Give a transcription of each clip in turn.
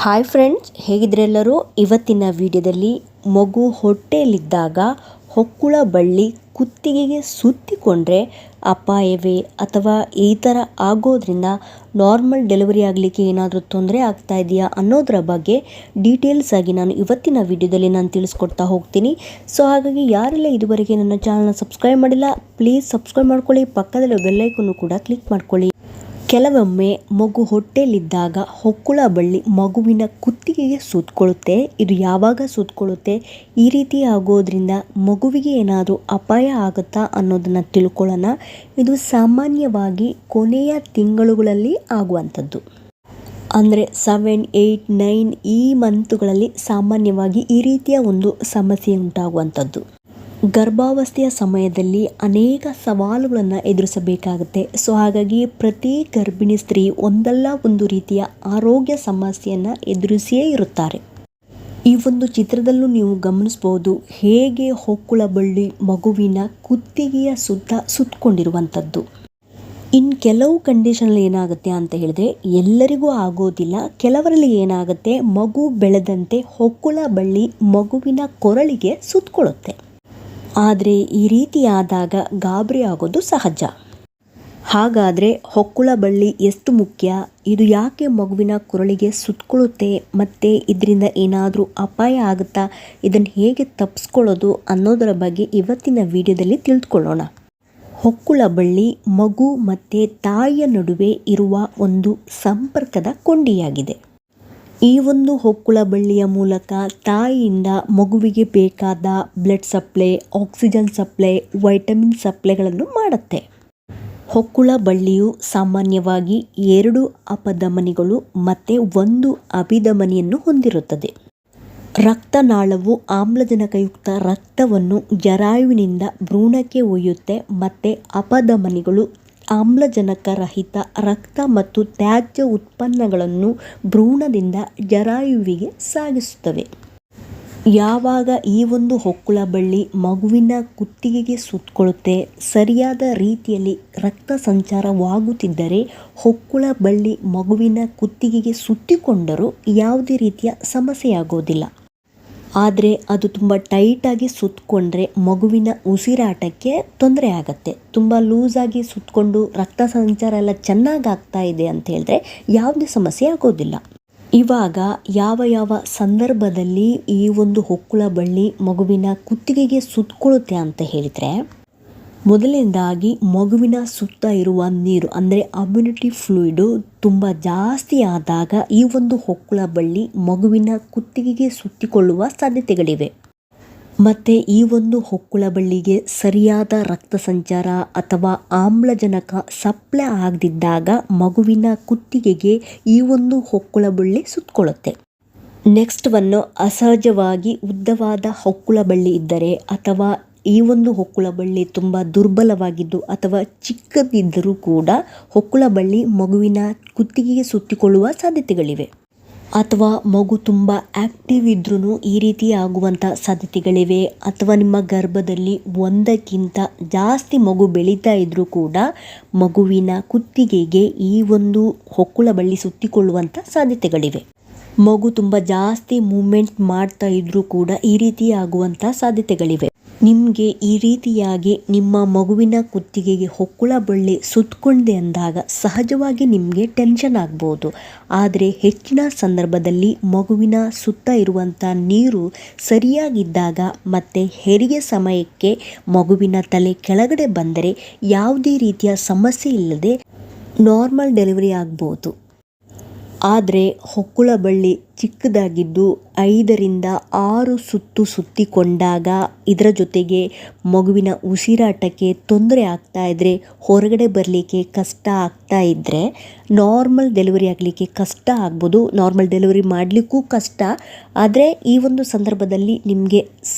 Hi friends, ಹೇಗಿದ್ರೆಲ್ಲರೂ? ಇವತ್ತಿನ ವಿಡಿಯೋದಲ್ಲಿ ಮಗು ಹೊಟ್ಟೆಯಲ್ಲಿದ್ದಾಗ ಹೊಕ್ಕುಳ ಬಳ್ಳಿ ಕುತ್ತಿಗೆಗೆ ಸುತ್ತಿಕೊಂಡ್ರೆ ಅಪಾಯವೇ ಅಥವಾ ಈ ಥರ ಆಗೋದ್ರಿಂದ ನಾರ್ಮಲ್ ಡೆಲಿವರಿ ಆಗಲಿಕ್ಕೆ ಏನಾದರೂ ತೊಂದರೆ ಆಗ್ತಾ ಇದೆಯಾ ಅನ್ನೋದರ ಬಗ್ಗೆ ಡೀಟೇಲ್ಸ್ ಆಗಿ ನಾನು ಇವತ್ತಿನ ವಿಡಿಯೋದಲ್ಲಿ ನಾನು ತಿಳಿಸ್ಕೊಡ್ತಾ ಹೋಗ್ತೀನಿ. ಸೊ ಹಾಗಾಗಿ ಯಾರೆಲ್ಲ ಇದುವರೆಗೆ ನನ್ನ ಚಾನಲ್ನ ಸಬ್ಸ್ಕ್ರೈಬ್ ಮಾಡಿಲ್ಲ, ಪ್ಲೀಸ್ ಸಬ್ಸ್ಕ್ರೈಬ್ ಮಾಡ್ಕೊಳ್ಳಿ, ಪಕ್ಕದಲ್ಲಿ ಬೆಲ್ಲೈಕನ್ನು ಕೂಡ ಕ್ಲಿಕ್ ಮಾಡ್ಕೊಳ್ಳಿ. ಕೆಲವೊಮ್ಮೆ ಮಗು ಹೊಟ್ಟೆಯಲ್ಲಿದ್ದಾಗ ಹೊಕ್ಕುಳ ಬಳ್ಳಿ ಮಗುವಿನ ಕುತ್ತಿಗೆಗೆ ಸುತ್ತಕೊಳ್ಳುತ್ತೆ. ಇದು ಯಾವಾಗ ಸುತ್ತಕೊಳ್ಳುತ್ತೆ, ಈ ರೀತಿ ಆಗೋದ್ರಿಂದ ಮಗುವಿಗೆ ಏನಾದರೂ ಅಪಾಯ ಆಗುತ್ತಾ ಅನ್ನೋದನ್ನು ತಿಳ್ಕೊಳ್ಳೋಣ. ಇದು ಸಾಮಾನ್ಯವಾಗಿ ಕೊನೆಯ ತಿಂಗಳುಗಳಲ್ಲಿ ಆಗುವಂಥದ್ದು. ಅಂದರೆ 7, 8, 9 ಈ ಮಂತುಗಳಲ್ಲಿ ಸಾಮಾನ್ಯವಾಗಿ ಈ ರೀತಿಯ ಒಂದು ಸಮಸ್ಯೆ ಉಂಟಾಗುವಂಥದ್ದು. ಗರ್ಭಾವಸ್ಥೆಯ ಸಮಯದಲ್ಲಿ ಅನೇಕ ಸವಾಲುಗಳನ್ನು ಎದುರಿಸಬೇಕಾಗುತ್ತೆ. ಸೊ ಹಾಗಾಗಿ ಪ್ರತಿ ಗರ್ಭಿಣಿ ಸ್ತ್ರೀ ಒಂದಲ್ಲ ಒಂದು ರೀತಿಯ ಆರೋಗ್ಯ ಸಮಸ್ಯೆಯನ್ನು ಎದುರಿಸಿಯೇ ಇರುತ್ತಾರೆ. ಈ ಒಂದು ಚಿತ್ರದಲ್ಲೂ ನೀವು ಗಮನಿಸ್ಬೋದು ಹೇಗೆ ಹೊಕ್ಕುಳ ಬಳ್ಳಿ ಮಗುವಿನ ಕುತ್ತಿಗೆಯ ಸುತ್ತಕೊಂಡಿರುವಂಥದ್ದು. ಇನ್ನು ಕೆಲವು ಕಂಡೀಷನಲ್ಲಿ ಏನಾಗುತ್ತೆ ಅಂತ ಹೇಳಿದ್ರೆ ಎಲ್ಲರಿಗೂ ಆಗೋದಿಲ್ಲ. ಕೆಲವರಲ್ಲಿ ಏನಾಗುತ್ತೆ, ಮಗು ಬೆಳೆದಂತೆ ಹೊಕ್ಕುಳ ಬಳ್ಳಿ ಮಗುವಿನ ಕೊರಳಿಗೆ ಸುತ್ತಕೊಳ್ಳುತ್ತೆ. ಆದರೆ ಈ ರೀತಿ ಆದಾಗ ಗಾಬರಿ ಆಗೋದು ಸಹಜ. ಹಾಗಾದರೆ ಹೊಕ್ಕುಳ ಬಳ್ಳಿ ಎಷ್ಟು ಮುಖ್ಯ, ಇದು ಯಾಕೆ ಮಗುವಿನ ಕೊರಳಿಗೆ ಸುತ್ತಕೊಳ್ಳುತ್ತೆ ಮತ್ತು ಇದರಿಂದ ಏನಾದರೂ ಅಪಾಯ ಆಗುತ್ತಾ, ಇದನ್ನು ಹೇಗೆ ತಪ್ಪಿಸ್ಕೊಳ್ಳೋದು ಅನ್ನೋದರ ಬಗ್ಗೆ ಇವತ್ತಿನ ವಿಡಿಯೋದಲ್ಲಿ ತಿಳಿದುಕೊಳ್ಳೋಣ. ಹೊಕ್ಕುಳ ಬಳ್ಳಿ ಮಗು ಮತ್ತು ತಾಯಿಯ ನಡುವೆ ಇರುವ ಒಂದು ಸಂಪರ್ಕದ ಕೊಂಡಿಯಾಗಿದೆ. ಈ ಒಂದು ಹೊಕ್ಕುಳ ಬಳ್ಳಿಯ ಮೂಲಕ ತಾಯಿಯಿಂದ ಮಗುವಿಗೆ ಬೇಕಾದ blood supply, oxygen supply, vitamin ಸಪ್ಲೈಗಳನ್ನು ಮಾಡುತ್ತೆ. ಹೊಕ್ಕುಳ ಬಳ್ಳಿಯು ಸಾಮಾನ್ಯವಾಗಿ 2 ಅಪಧಮನಿಗಳು ಮತ್ತು 1 ಅಭಿಧಮನಿಯನ್ನು ಹೊಂದಿರುತ್ತದೆ. ರಕ್ತನಾಳವು ಆಮ್ಲಜನಕಯುಕ್ತ ರಕ್ತವನ್ನು ಜರಾಯುವಿನಿಂದ ಭ್ರೂಣಕ್ಕೆ ಒಯ್ಯುತ್ತೆ ಮತ್ತು ಅಪಧಮನಿಗಳು ಆಮ್ಲಜನಕ ರಹಿತ ರಕ್ತ ಮತ್ತು ತ್ಯಾಜ್ಯ ಉತ್ಪನ್ನಗಳನ್ನು ಭ್ರೂಣದಿಂದ ಜರಾಯುವಿಗೆ ಸಾಗಿಸುತ್ತವೆ. ಯಾವಾಗ ಈ ಒಂದು ಹೊಕ್ಕುಳ ಬಳ್ಳಿ ಮಗುವಿನ ಕುತ್ತಿಗೆಗೆ ಸುತ್ತಕೊಳ್ಳುತ್ತೆ, ಸರಿಯಾದ ರೀತಿಯಲ್ಲಿ ರಕ್ತ ಸಂಚಾರವಾಗುತ್ತಿದ್ದರೆ ಹೊಕ್ಕುಳ ಬಳ್ಳಿ ಮಗುವಿನ ಕುತ್ತಿಗೆಗೆ ಸುತ್ತಿಕೊಂಡರೂ ಯಾವುದೇ ರೀತಿಯ ಸಮಸ್ಯೆಯಾಗೋದಿಲ್ಲ. ಆದರೆ ಅದು ತುಂಬ ಟೈಟಾಗಿ ಸುತ್ತಕೊಂಡ್ರೆ ಮಗುವಿನ ಉಸಿರಾಟಕ್ಕೆ ತೊಂದರೆ ಆಗುತ್ತೆ. ತುಂಬ ಲೂಸಾಗಿ ಸುತ್ತಕೊಂಡು ರಕ್ತ ಸಂಚಾರ ಎಲ್ಲ ಚೆನ್ನಾಗಿ ಆಗ್ತಾ ಇದೆ ಅಂತ ಹೇಳಿದ್ರೆ ಯಾವುದೇ ಸಮಸ್ಯೆ ಆಗೋದಿಲ್ಲ. ಇವಾಗ ಯಾವ ಸಂದರ್ಭದಲ್ಲಿ ಈ ಒಂದು ಹೊಕ್ಕುಳ ಬಳ್ಳಿ ಮಗುವಿನ ಕುತ್ತಿಗೆಗೆ ಸುತ್ತಕೊಳ್ಳುತ್ತೆ ಅಂತ ಹೇಳಿದರೆ, ಮೊದಲನೇದಾಗಿ ಮಗುವಿನ ಸುತ್ತ ಇರುವ ನೀರು ಅಂದರೆ ಅಮ್ಯುನಿಟಿ ಫ್ಲೂಯಿಡು ತುಂಬ ಜಾಸ್ತಿ ಆದಾಗ ಈ ಒಂದು ಹೊಕ್ಕುಳ ಬಳ್ಳಿ ಮಗುವಿನ ಕುತ್ತಿಗೆಗೆ ಸುತ್ತಿಕೊಳ್ಳುವ ಸಾಧ್ಯತೆಗಳಿವೆ. ಮತ್ತು ಈ ಒಂದು ಹೊಕ್ಕುಳ ಬಳ್ಳಿಗೆ ಸರಿಯಾದ ರಕ್ತ ಸಂಚಾರ ಅಥವಾ ಆಮ್ಲಜನಕ ಸಪ್ಲೈ ಆಗದಿದ್ದಾಗ ಮಗುವಿನ ಕುತ್ತಿಗೆಗೆ ಈ ಒಂದು ಹೊಕ್ಕುಳ ಬಳ್ಳಿ ಸುತ್ತಕೊಳ್ಳುತ್ತೆ. ನೆಕ್ಸ್ಟ್ ಅಸಹಜವಾಗಿ ಉದ್ದವಾದ ಹೊಕ್ಕುಳ ಬಳ್ಳಿ ಇದ್ದರೆ ಅಥವಾ ಈ ಒಂದು ಹೊಕ್ಕುಳ ಬಳ್ಳಿ ತುಂಬ ದುರ್ಬಲವಾಗಿದ್ದು ಅಥವಾ ಚಿಕ್ಕದಿದ್ದರೂ ಕೂಡ ಹೊಕ್ಕುಳ ಬಳ್ಳಿ ಮಗುವಿನ ಕುತ್ತಿಗೆಗೆ ಸುತ್ತಿಕೊಳ್ಳುವ ಸಾಧ್ಯತೆಗಳಿವೆ. ಅಥವಾ ಮಗು ತುಂಬ ಆ್ಯಕ್ಟಿವ್ ಇದ್ರೂ ಈ ರೀತಿ ಆಗುವಂಥ ಸಾಧ್ಯತೆಗಳಿವೆ. ಅಥವಾ ನಿಮ್ಮ ಗರ್ಭದಲ್ಲಿ ಒಂದಕ್ಕಿಂತ ಜಾಸ್ತಿ ಮಗು ಬೆಳೀತಾ ಇದ್ದರೂ ಕೂಡ ಮಗುವಿನ ಕುತ್ತಿಗೆಗೆ ಈ ಒಂದು ಹೊಕ್ಕುಳ ಬಳ್ಳಿ ಸುತ್ತಿಕೊಳ್ಳುವಂಥ ಸಾಧ್ಯತೆಗಳಿವೆ. ಮಗು ತುಂಬ ಜಾಸ್ತಿ ಮೂವ್ಮೆಂಟ್ ಮಾಡ್ತಾ ಇದ್ದರೂ ಕೂಡ ಈ ರೀತಿ ಆಗುವಂಥ ಸಾಧ್ಯತೆಗಳಿವೆ. ನಿಮಗೆ ಈ ರೀತಿಯಾಗಿ ನಿಮ್ಮ ಮಗುವಿನ ಕುತ್ತಿಗೆಗೆ ಹೊಕ್ಕುಳ ಬಳ್ಳಿ ಸುತ್ತಕೊಂಡಿದೆ ಅಂದಾಗ ಸಹಜವಾಗಿ ನಿಮಗೆ ಟೆನ್ಷನ್ ಆಗ್ಬೋದು. ಆದರೆ ಹೆಚ್ಚಿನ ಸಂದರ್ಭದಲ್ಲಿ ಮಗುವಿನ ಸುತ್ತ ಇರುವಂಥ ನೀರು ಸರಿಯಾಗಿದ್ದಾಗ ಮತ್ತು ಹೆರಿಗೆ ಸಮಯಕ್ಕೆ ಮಗುವಿನ ತಲೆ ಕೆಳಗಡೆ ಬಂದರೆ ಯಾವುದೇ ರೀತಿಯ ಸಮಸ್ಯೆ ಇಲ್ಲದೆ ನಾರ್ಮಲ್ ಡೆಲಿವರಿ ಆಗ್ಬೋದು. ಆದರೆ ಹೊಕ್ಕುಳ ಬಳ್ಳಿ ಚಿಕ್ಕದಾಗಿದ್ದು 5ರಿಂದ 6 ಸುತ್ತು ಸುತ್ತಿಕೊಂಡಾಗ ಇದರ ಜೊತೆಗೆ ಮಗುವಿನ ಉಸಿರಾಟಕ್ಕೆ ತೊಂದರೆ ಆಗ್ತಾ ಇದ್ದರೆ, ಹೊರಗಡೆ ಬರಲಿಕ್ಕೆ ಕಷ್ಟ ಆಗ್ತಾ ಇದ್ದರೆ ನಾರ್ಮಲ್ ಡೆಲಿವರಿ ಆಗಲಿಕ್ಕೆ ಕಷ್ಟ ಆಗ್ಬೋದು. ನಾರ್ಮಲ್ ಡೆಲಿವರಿ ಮಾಡಲಿಕ್ಕೂ ಕಷ್ಟ. ಆದರೆ ಈ ಒಂದು ಸಂದರ್ಭದಲ್ಲಿ ನಿಮಗೆ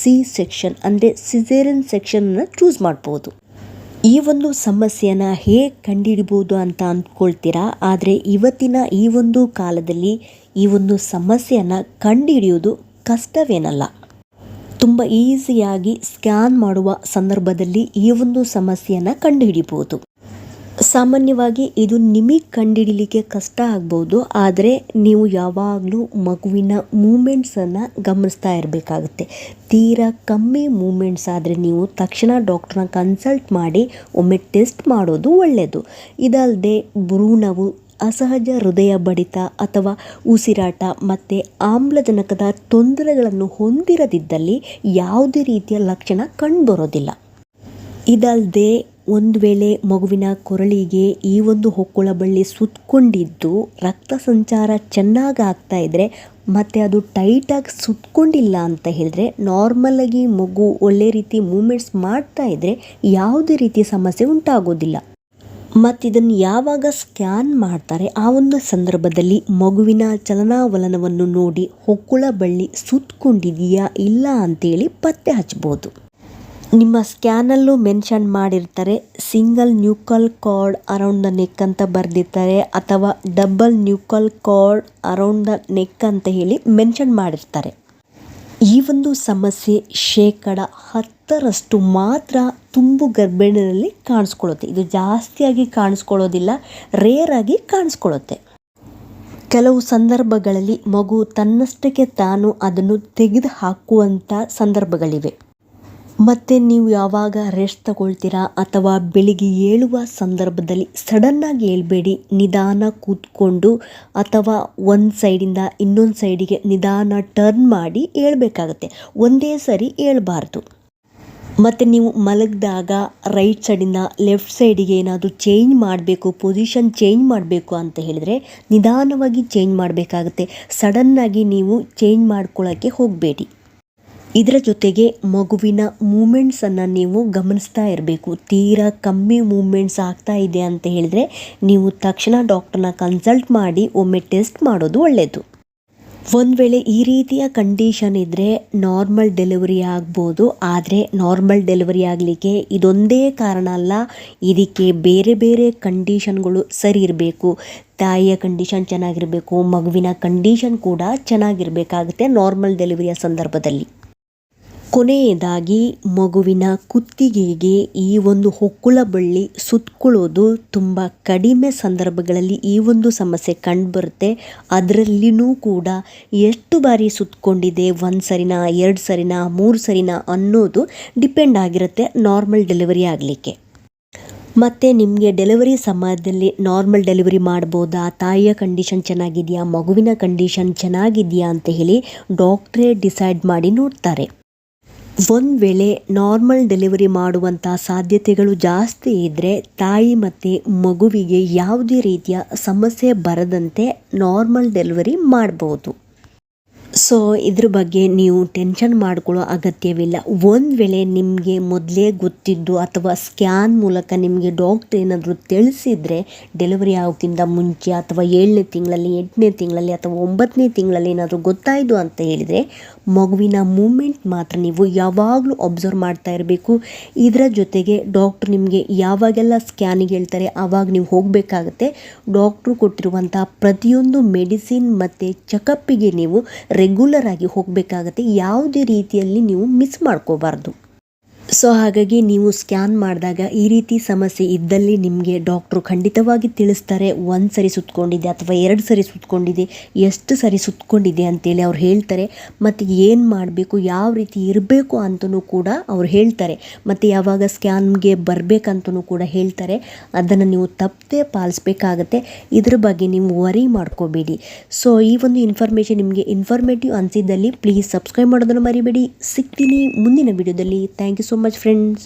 ಸೆಕ್ಷನ್ ಅಂದರೆ ಸಿಸೇರಿಯನ್ ಸೆಕ್ಷನನ್ನು ಚೂಸ್ ಮಾಡ್ಬೋದು. ಈ ಒಂದು ಸಮಸ್ಯೆಯನ್ನು ಹೇಗೆ ಕಂಡುಹಿಡಿಬೋದು ಅಂತ ಅಂದ್ಕೊಳ್ತೀರಾ. ಆದರೆ ಇವತ್ತಿನ ಈ ಒಂದು ಕಾಲದಲ್ಲಿ ಈ ಒಂದು ಸಮಸ್ಯೆಯನ್ನು ಕಂಡುಹಿಡಿಯೋದು ಕಷ್ಟವೇನಲ್ಲ. ತುಂಬ ಈಸಿಯಾಗಿ ಸ್ಕ್ಯಾನ್ ಮಾಡುವ ಸಂದರ್ಭದಲ್ಲಿ ಈ ಒಂದು ಸಮಸ್ಯೆಯನ್ನು ಕಂಡುಹಿಡಿಬೋದು. ಸಾಮಾನ್ಯವಾಗಿ ಇದು ನಿಮಗೆ ಕಂಡುಹಿಡಿಲಿಕ್ಕೆ ಕಷ್ಟ ಆಗ್ಬೋದು, ಆದರೆ ನೀವು ಯಾವಾಗಲೂ ಮಗುವಿನ ಮೂಮೆಂಟ್ಸನ್ನು ಗಮನಿಸ್ತಾ ಇರಬೇಕಾಗುತ್ತೆ. ತೀರಾ ಕಮ್ಮಿ ಮೂಮೆಂಟ್ಸ್ ಆದರೆ ನೀವು ತಕ್ಷಣ ಡಾಕ್ಟ್ರನ್ನ ಕನ್ಸಲ್ಟ್ ಮಾಡಿ ಒಮ್ಮೆ ಟೆಸ್ಟ್ ಮಾಡೋದು ಒಳ್ಳೆಯದು. ಇದಲ್ಲದೆ ಭ್ರೂಣವು ಅಸಹಜ ಹೃದಯ ಬಡಿತ ಅಥವಾ ಉಸಿರಾಟ ಮತ್ತು ಆಮ್ಲಜನಕದ ತೊಂದರೆಗಳನ್ನು ಹೊಂದಿರದಿದ್ದಲ್ಲಿ ಯಾವುದೇ ರೀತಿಯ ಲಕ್ಷಣ ಕಂಡುಬರೋದಿಲ್ಲ. ಇದಲ್ಲದೆ ಒಂದು ವೇಳೆ ಮಗುವಿನ ಕೊರಳಿಗೆ ಈ ಒಂದು ಹೊಕ್ಕುಳ ಬಳ್ಳಿ ಸುತ್ತಕೊಂಡಿದ್ದು ರಕ್ತ ಸಂಚಾರ ಚೆನ್ನಾಗಿ ಆಗ್ತಾ ಇದ್ದರೆ ಮತ್ತು ಅದು ಟೈಟಾಗಿ ಸುತ್ತಕೊಂಡಿಲ್ಲ ಅಂತ ಹೇಳಿದ್ರೆ, ನಾರ್ಮಲಾಗಿ ಮಗು ಒಳ್ಳೆ ರೀತಿ ಮೂಮೆಂಟ್ಸ್ ಮಾಡ್ತಾ ಇದ್ದರೆ ಯಾವುದೇ ರೀತಿಯ ಸಮಸ್ಯೆ ಉಂಟಾಗೋದಿಲ್ಲ. ಮತ್ತು ಇದನ್ನು ಯಾವಾಗ ಸ್ಕ್ಯಾನ್ ಮಾಡ್ತಾರೆ ಆ ಒಂದು ಸಂದರ್ಭದಲ್ಲಿ ಮಗುವಿನ ಚಲನಾವಲನವನ್ನು ನೋಡಿ ಹೊಕ್ಕುಳ ಬಳ್ಳಿ ಸುತ್ತಕೊಂಡಿದೆಯಾ ಇಲ್ಲ ಅಂತೇಳಿ ಪತ್ತೆ ಹಚ್ಬೋದು. ನಿಮ್ಮ ಸ್ಕ್ಯಾನಲ್ಲೂ ಮೆನ್ಷನ್ ಮಾಡಿರ್ತಾರೆ, single nuchal cord around the neck ಅಂತ ಬರೆದಿರ್ತಾರೆ, ಅಥವಾ double nuchal cord around the neck ಅಂತ ಹೇಳಿ ಮೆನ್ಷನ್ ಮಾಡಿರ್ತಾರೆ. ಈ ಒಂದು ಸಮಸ್ಯೆ 10% ಮಾತ್ರ ತುಂಬು ಗರ್ಭಿಣಿಯಲ್ಲಿ ಕಾಣಿಸ್ಕೊಳ್ಳುತ್ತೆ. ಇದು ಜಾಸ್ತಿಯಾಗಿ ಕಾಣಿಸ್ಕೊಳ್ಳೋದಿಲ್ಲ, ರೇರ್ ಆಗಿ ಕಾಣಿಸ್ಕೊಳ್ಳುತ್ತೆ. ಕೆಲವು ಸಂದರ್ಭಗಳಲ್ಲಿ ಮಗು ತನ್ನಷ್ಟಕ್ಕೆ ತಾನು ಅದನ್ನು ತೆಗೆದು ಹಾಕುವಂಥ ಸಂದರ್ಭಗಳಿವೆ. ಮತ್ತು ನೀವು ಯಾವಾಗ ರೆಸ್ಟ್ ತಗೊಳ್ತೀರಾ ಅಥವಾ ಬೆಳಿಗ್ಗೆ ಏಳುವ ಸಂದರ್ಭದಲ್ಲಿ ಸಡನ್ನಾಗಿ ಏಳಬೇಡಿ. ನಿಧಾನ ಕೂತ್ಕೊಂಡು ಅಥವಾ ಒಂದು ಸೈಡಿಂದ ಇನ್ನೊಂದು ಸೈಡಿಗೆ ನಿಧಾನ ಟರ್ನ್ ಮಾಡಿ ಏಳಬೇಕಾಗತ್ತೆ. ಒಂದೇ ಸರಿ ಏಳಬಾರ್ದು. ಮತ್ತು ನೀವು ಮಲಗಿದಾಗ ರೈಟ್ ಸೈಡಿಂದ ಲೆಫ್ಟ್ ಸೈಡಿಗೆ ಏನಾದರೂ ಚೇಂಜ್ ಮಾಡಬೇಕು, ಪೊಸಿಷನ್ ಚೇಂಜ್ ಮಾಡಬೇಕು ಅಂತ ಹೇಳಿದರೆ ನಿಧಾನವಾಗಿ ಚೇಂಜ್ ಮಾಡಬೇಕಾಗತ್ತೆ. ಸಡನ್ನಾಗಿ ನೀವು ಚೇಂಜ್ ಮಾಡ್ಕೊಳ್ಳೋಕ್ಕೆ ಹೋಗಬೇಡಿ. ಇದರ ಜೊತೆಗೆ ಮಗುವಿನ ಮೂಮೆಂಟ್ಸನ್ನು ನೀವು ಗಮನಿಸ್ತಾ ಇರಬೇಕು. ತೀರಾ ಕಮ್ಮಿ ಮೂಮೆಂಟ್ಸ್ ಆಗ್ತಾ ಇದೆ ಅಂತ ಹೇಳಿದರೆ ನೀವು ತಕ್ಷಣ ಡಾಕ್ಟರ್ನ ಕನ್ಸಲ್ಟ್ ಮಾಡಿ ಒಮ್ಮೆ ಟೆಸ್ಟ್ ಮಾಡೋದು ಒಳ್ಳೆಯದು. ಒಂದು ವೇಳೆ ಈ ರೀತಿಯ ಕಂಡೀಷನ್ ಇದ್ದರೆ ನಾರ್ಮಲ್ ಡೆಲಿವರಿ ಆಗ್ಬೋದು. ಆದರೆ ನಾರ್ಮಲ್ ಡೆಲಿವರಿ ಆಗಲಿಕ್ಕೆ ಇದೊಂದೇ ಕಾರಣ ಅಲ್ಲ, ಇದಕ್ಕೆ ಬೇರೆ ಬೇರೆ ಕಂಡೀಷನ್ಗಳು ಸರಿ ಇರಬೇಕು. ತಾಯಿಯ ಕಂಡೀಷನ್ ಚೆನ್ನಾಗಿರಬೇಕು, ಮಗುವಿನ ಕಂಡೀಷನ್ ಕೂಡ ಚೆನ್ನಾಗಿರಬೇಕಾಗುತ್ತೆ ನಾರ್ಮಲ್ ಡೆಲಿವರಿಯ ಸಂದರ್ಭದಲ್ಲಿ. ಕೊನೆಯದಾಗಿ ಮಗುವಿನ ಕುತ್ತಿಗೆಗೆ ಈ ಒಂದು ಹೊಕ್ಕುಳ ಬಳ್ಳಿ ಸುತ್ತಕೊಳ್ಳೋದು ತುಂಬ ಕಡಿಮೆ ಸಂದರ್ಭಗಳಲ್ಲಿ ಈ ಒಂದು ಸಮಸ್ಯೆ ಕಂಡುಬರುತ್ತೆ. ಅದರಲ್ಲಿಯೂ ಕೂಡ ಎಷ್ಟು ಬಾರಿ ಸುತ್ತಕೊಂಡಿದೆ, 1 ಸರಿನಾ 2 ಸರಿನಾ 3 ಸರಿನಾ ಅನ್ನೋದು ಡಿಪೆಂಡ್ ಆಗಿರುತ್ತೆ ನಾರ್ಮಲ್ ಡೆಲಿವರಿ ಆಗಲಿಕ್ಕೆ. ಮತ್ತು ನಿಮಗೆ ಡೆಲಿವರಿ ಸಮಯದಲ್ಲಿ ನಾರ್ಮಲ್ ಡೆಲಿವರಿ ಮಾಡ್ಬೋದಾ, ತಾಯಿಯ ಕಂಡೀಷನ್ ಚೆನ್ನಾಗಿದೆಯಾ, ಮಗುವಿನ ಕಂಡೀಷನ್ ಚೆನ್ನಾಗಿದೆಯಾ ಅಂತ ಹೇಳಿ ಡಾಕ್ಟ್ರೇ ಡಿಸೈಡ್ ಮಾಡಿ ನೋಡ್ತಾರೆ. ಒಂದು ವೇಳೆ ನಾರ್ಮಲ್ ಡೆಲಿವರಿ ಮಾಡುವಂಥ ಸಾಧ್ಯತೆಗಳು ಜಾಸ್ತಿ ಇದ್ದರೆ ತಾಯಿ ಮತ್ತು ಮಗುವಿಗೆ ಯಾವುದೇ ರೀತಿಯ ಸಮಸ್ಯೆ ಬರದಂತೆ ನಾರ್ಮಲ್ ಡೆಲಿವರಿ ಮಾಡ್ಬೋದು. ಸೊ ಇದ್ರ ಬಗ್ಗೆ ನೀವು ಟೆನ್ಷನ್ ಮಾಡ್ಕೊಳ್ಳೋ ಅಗತ್ಯವಿಲ್ಲ. ಒಂದು ವೇಳೆ ನಿಮಗೆ ಮೊದಲೇ ಗೊತ್ತಿದ್ದು ಅಥವಾ ಸ್ಕ್ಯಾನ್ ಮೂಲಕ ನಿಮಗೆ ಡಾಕ್ಟ್ರ್ ಏನಾದರೂ ತಿಳಿಸಿದರೆ ಡೆಲಿವರಿ ಆಗೋಕ್ಕಿಂತ ಮುಂಚೆ ಅಥವಾ 7ನೇ ತಿಂಗಳಲ್ಲಿ 8ನೇ ತಿಂಗಳಲ್ಲಿ ಅಥವಾ 9ನೇ ತಿಂಗಳಲ್ಲಿ ಏನಾದರೂ ಗೊತ್ತಾಯಿತು ಅಂತ ಹೇಳಿದರೆ ಮಗುವಿನ ಮೂಮೆಂಟ್ ಮಾತ್ರ ನೀವು ಯಾವಾಗಲೂ ಅಬ್ಸರ್ವ್ ಮಾಡ್ತಾ ಇರಬೇಕು. ಇದರ ಜೊತೆಗೆ ಡಾಕ್ಟ್ರು ನಿಮಗೆ ಯಾವಾಗೆಲ್ಲ ಸ್ಕ್ಯಾನಿಗೆ ಹೇಳ್ತಾರೆ ಆವಾಗ ನೀವು ಹೋಗಬೇಕಾಗತ್ತೆ. ಡಾಕ್ಟ್ರು ಕೊಟ್ಟಿರುವಂಥ ಪ್ರತಿಯೊಂದು ಮೆಡಿಸಿನ್ ಮತ್ತು ಚೆಕಪ್ಪಿಗೆ ನೀವು ರೆಗ್ಯುಲರ್ ಆಗಿ ಹೋಗಬೇಕಾಗತ್ತೆ. ಯಾವುದೇ ರೀತಿಯಲ್ಲಿ ನೀವು ಮಿಸ್ ಮಾಡ್ಕೋಬಾರ್ದು. ಸೊ ಹಾಗಾಗಿ ನೀವು ಸ್ಕ್ಯಾನ್ ಮಾಡಿದಾಗ ಈ ರೀತಿ ಸಮಸ್ಯೆ ಇದ್ದಲ್ಲಿ ನಿಮಗೆ ಡಾಕ್ಟ್ರು ಖಂಡಿತವಾಗಿ ತಿಳಿಸ್ತಾರೆ. 1 ಸರಿ ಸುತ್ತಕೊಂಡಿದೆ ಅಥವಾ 2 ಸರಿ ಸುತ್ತಕೊಂಡಿದೆ, ಎಷ್ಟು ಸರಿ ಸುತ್ತಕೊಂಡಿದೆ ಅಂತೇಳಿ ಅವ್ರು ಹೇಳ್ತಾರೆ. ಮತ್ತು ಏನು ಮಾಡಬೇಕು, ಯಾವ ರೀತಿ ಇರಬೇಕು ಅಂತಲೂ ಕೂಡ ಅವ್ರು ಹೇಳ್ತಾರೆ. ಮತ್ತು ಯಾವಾಗ ಸ್ಕ್ಯಾನ್ಗೆ ಬರಬೇಕಂತಲೂ ಕೂಡ ಹೇಳ್ತಾರೆ. ಅದನ್ನು ನೀವು ತಪ್ಪದೆ ಪಾಲಿಸ್ಬೇಕಾಗತ್ತೆ. ಇದ್ರ ಬಗ್ಗೆ ನೀವು ವರಿ ಮಾಡ್ಕೋಬೇಡಿ. ಸೊ ಈ ಒಂದು ಇನ್ಫಾರ್ಮೇಷನ್ ನಿಮಗೆ ಇನ್ಫಾರ್ಮೇಟಿವ್ ಅನಿಸಿದ್ದಲ್ಲಿ ಪ್ಲೀಸ್ ಸಬ್ಸ್ಕ್ರೈಬ್ ಮಾಡೋದನ್ನು ಮರಿಬೇಡಿ. ಸಿಗ್ತೀನಿ ಮುಂದಿನ ವಿಡಿಯೋದಲ್ಲಿ. Thank you so much friends.